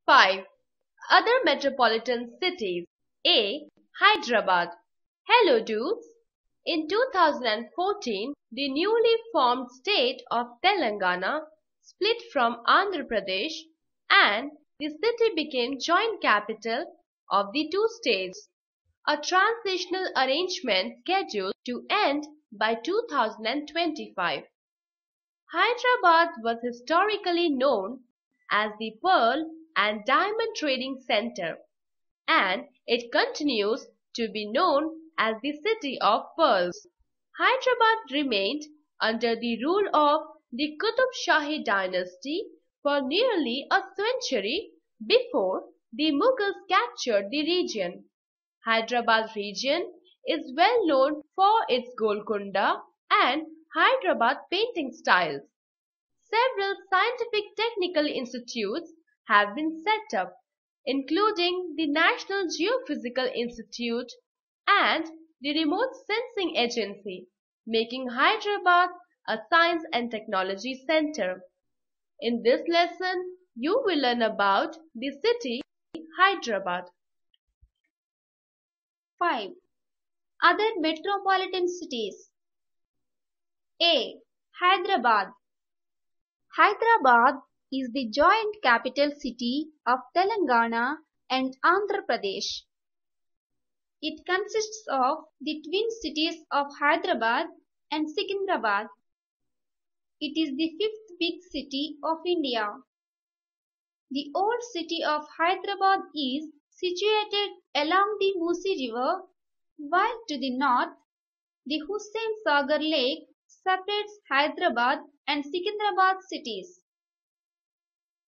5. Other metropolitan cities. A. Hyderabad. Hello dudes! In 2014, the newly formed state of Telangana split from Andhra Pradesh and the city became joint capital of the two states, a transitional arrangement scheduled to end by 2025. Hyderabad was historically known as the pearl and diamond trading center, and it continues to be known as the City of Pearls. Hyderabad remained under the rule of the Qutub Shahi dynasty for nearly a century before the Mughals captured the region. Hyderabad region is well known for its Golconda and Hyderabad painting styles. Several scientific technical institutes have been set up, including the National Geophysical Institute and the Remote Sensing Agency, making Hyderabad a science and technology center. In this lesson, you will learn about the city Hyderabad. 5. Other metropolitan cities. A. Hyderabad. Hyderabad is the joint capital city of Telangana and Andhra Pradesh. It consists of the twin cities of Hyderabad and Secunderabad. It is the fifth big city of India. The old city of Hyderabad is situated along the Musi River, while to the north, the Hussain Sagar Lake separates Hyderabad and Secunderabad cities.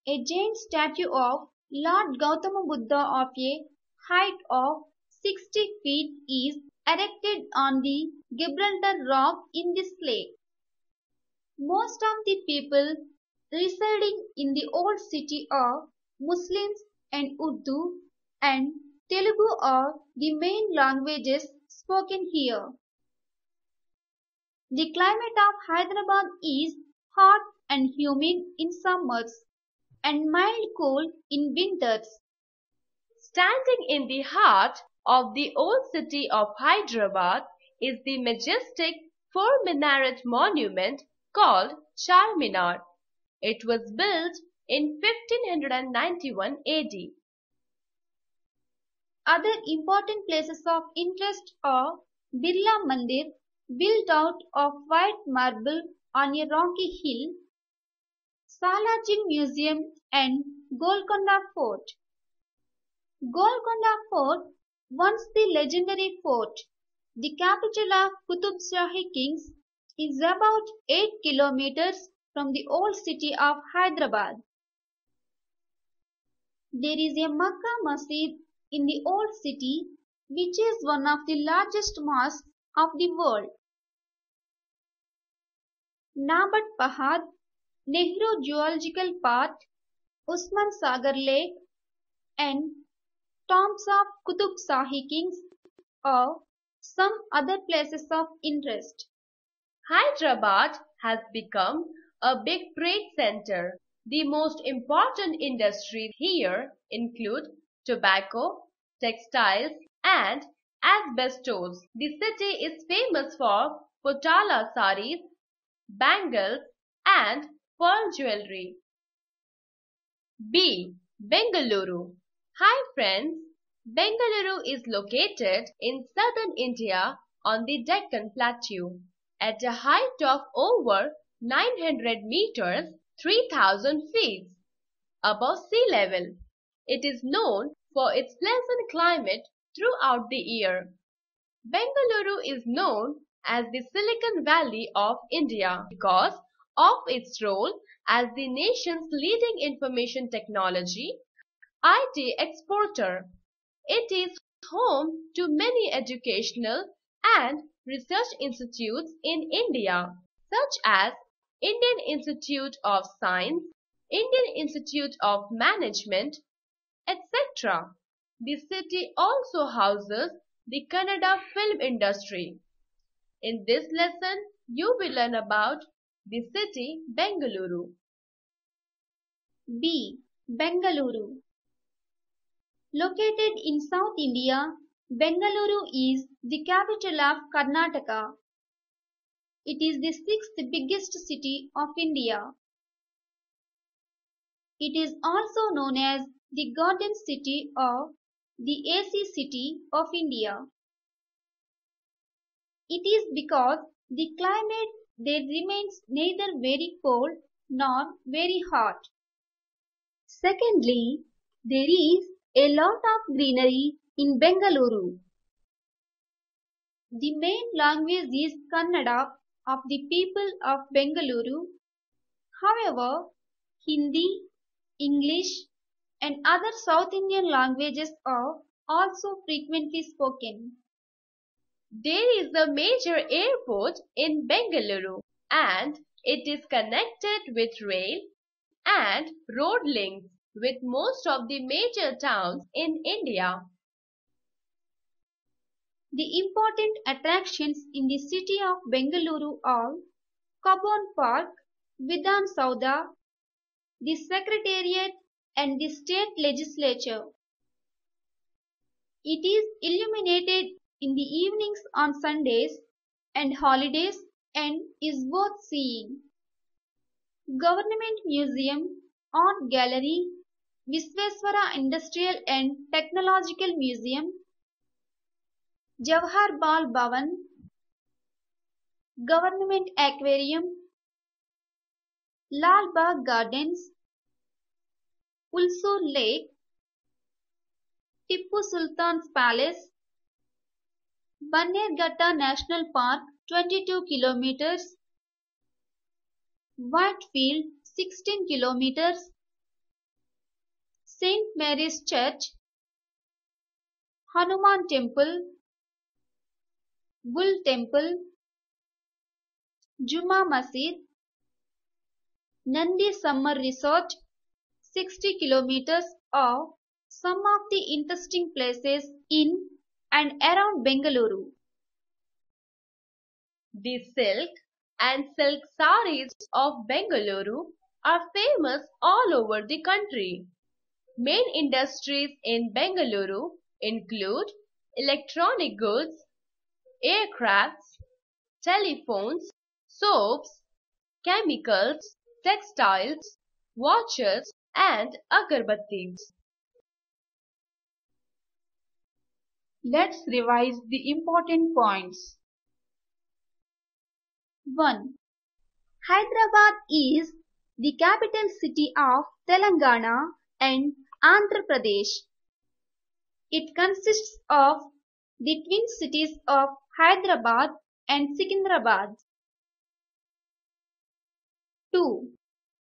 A giant statue of Lord Gautama Buddha of a height of 60 feet is erected on the Gibraltar Rock in this lake. Most of the people residing in the old city are Muslims, and Urdu and Telugu are the main languages spoken here. The climate of Hyderabad is hot and humid in summers and mild cool in winters. Standing in the heart of the old city of Hyderabad is the majestic four-minaret monument called Charminar. It was built in 1591 AD. Other important places of interest are Birla Mandir, built out of white marble on a rocky hill, Salajing Museum and Golconda Fort. Golconda Fort, once the legendary fort, the capital of Qutub Shahi kings, is about 8 kilometers from the old city of Hyderabad. There is a Makkah Masjid in the old city, which is one of the largest mosques of the world. Nabat Pahad, Nehru Zoological Park, Usman Sagar Lake, and tombs of Qutub Shahi kings are some other places of interest. Hyderabad has become a big trade center. The most important industries here include tobacco, textiles, and asbestos. The city is famous for Potala saris, bangles, and pearl jewelry. B. Bengaluru. Hi friends, Bengaluru is located in southern India on the Deccan Plateau at a height of over 900 meters, 3000 feet above sea level. It is known for its pleasant climate throughout the year. Bengaluru is known as the Silicon Valley of India because of its role as the nation's leading information technology IT exporter. It is home to many educational and research institutes in India, such as Indian Institute of Science, Indian Institute of Management, etc. The city also houses the Kannada film industry. In this lesson, you will learn about the city Bengaluru. B. Bengaluru. Located in South India, Bengaluru is the capital of Karnataka. It is the sixth biggest city of India. It is also known as the Garden City or the AC City of India. It is because the climate there remains neither very cold nor very hot. Secondly, there is a lot of greenery in Bengaluru. The main language is Kannada of the people of Bengaluru. However, Hindi, English, and other South Indian languages are also frequently spoken. There is a major airport in Bengaluru and it is connected with rail and road links with most of the major towns in India. The important attractions in the city of Bengaluru are Cubbon Park, Vidhan Soudha, the Secretariat and the State Legislature. It is illuminated in the evenings on Sundays and holidays and is worth seeing. Government Museum, Art Gallery, Visvesvara Industrial and Technological Museum, Jawahar Bal Bhavan, Government Aquarium, Lal Bagh Gardens, Ulsoor Lake, Tippu Sultan's Palace, Bannerghatta National Park 22 kilometers, Whitefield 16 kilometers, St. Mary's Church, Hanuman Temple, Bull Temple, Juma Masjid, Nandi Summer Resort 60 kilometers are some of the interesting places in and around Bengaluru. The silk and silk saris of Bengaluru are famous all over the country. Main industries in Bengaluru include electronic goods, aircrafts, telephones, soaps, chemicals, textiles, watches, and agarbattis. Let's revise the important points. 1. Hyderabad is the capital city of Telangana and Andhra Pradesh. It consists of the twin cities of Hyderabad and Secunderabad. 2.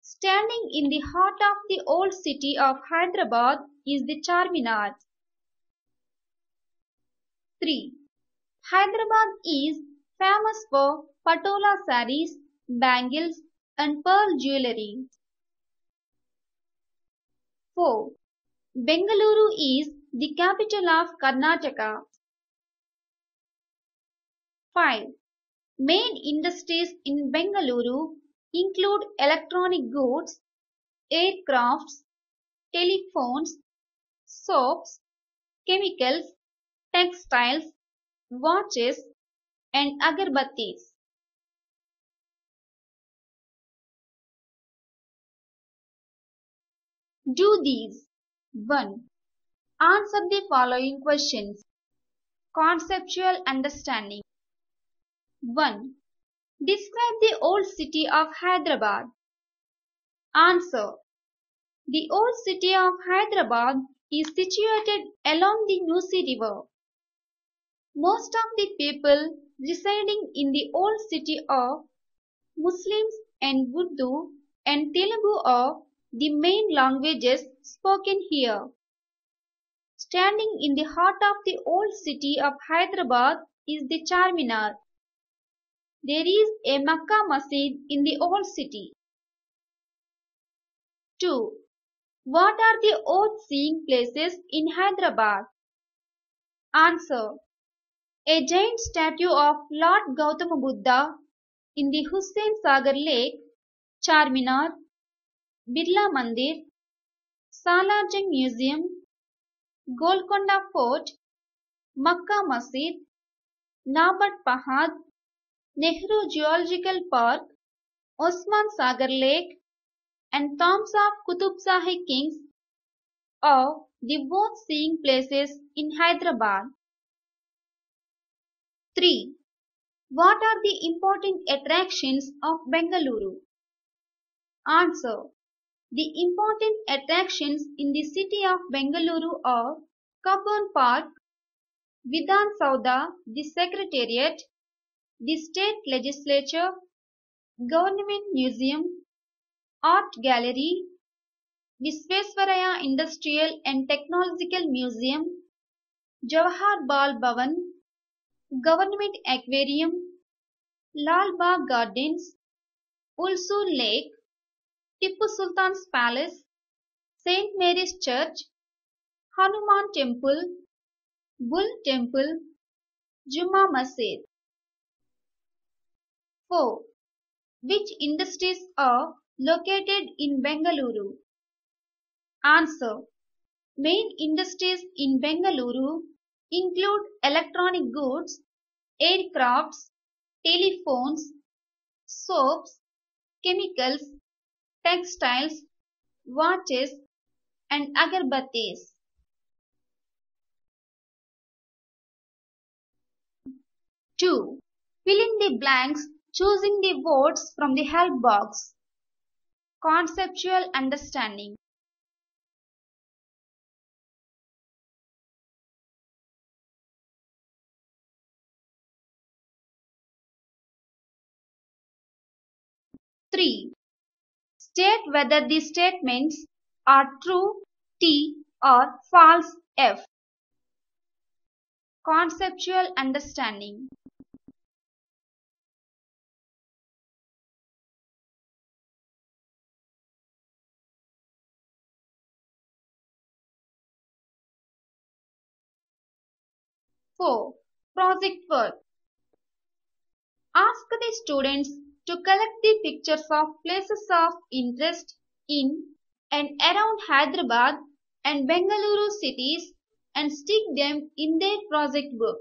Standing in the heart of the old city of Hyderabad is the Charminar. 3. Hyderabad is famous for patola saris, bangles, and pearl jewellery. 4. Bengaluru is the capital of Karnataka. 5. Main industries in Bengaluru include electronic goods, aircrafts, telephones, soaps, chemicals, textiles, watches, and agarbattis. Do these. 1. Answer the following questions. Conceptual understanding. 1. Describe the old city of Hyderabad. Answer. The old city of Hyderabad is situated along the Musi River. Most of the people residing in the old city are Muslims and Urdu and Telugu are the main languages spoken here. Standing in the heart of the old city of Hyderabad is the Charminar. There is a Makkah Masjid in the old city. 2. What are the old seeing places in Hyderabad? Answer. A giant statue of Lord Gautama Buddha in the Hussain Sagar Lake, Charminar, Birla Mandir, Salarjung Museum, Golconda Fort, Makkah Masjid, Nabat Pahad, Nehru Geological Park, Osman Sagar Lake, and tombs of Qutub Shahi kings are the worth seeing places in Hyderabad. 3. What are the important attractions of Bengaluru? Answer. The important attractions in the city of Bengaluru are Cubbon Park, Vidhan Sauda, the Secretariat, the State Legislature, Government Museum, Art Gallery, Visvesvaraya Industrial and Technological Museum, Jawahar Bal Bhavan, Government Aquarium, Lal Bagh Gardens, Ulsoor Lake, Tipu Sultan's Palace, St. Mary's Church, Hanuman Temple, Bull Temple, Juma Masjid. 4. Which industries are located in Bengaluru? Answer. Main industries in Bengaluru include electronic goods, aircrafts, telephones, soaps, chemicals, textiles, watches, and agarbattis. 2. Fill in the blanks choosing the words from the help box. Conceptual understanding. Three. State whether the statements are true T or false F. Conceptual understanding. Four. Project work. Ask the students to collect the pictures of places of interest in and around Hyderabad and Bengaluru cities and stick them in their project book.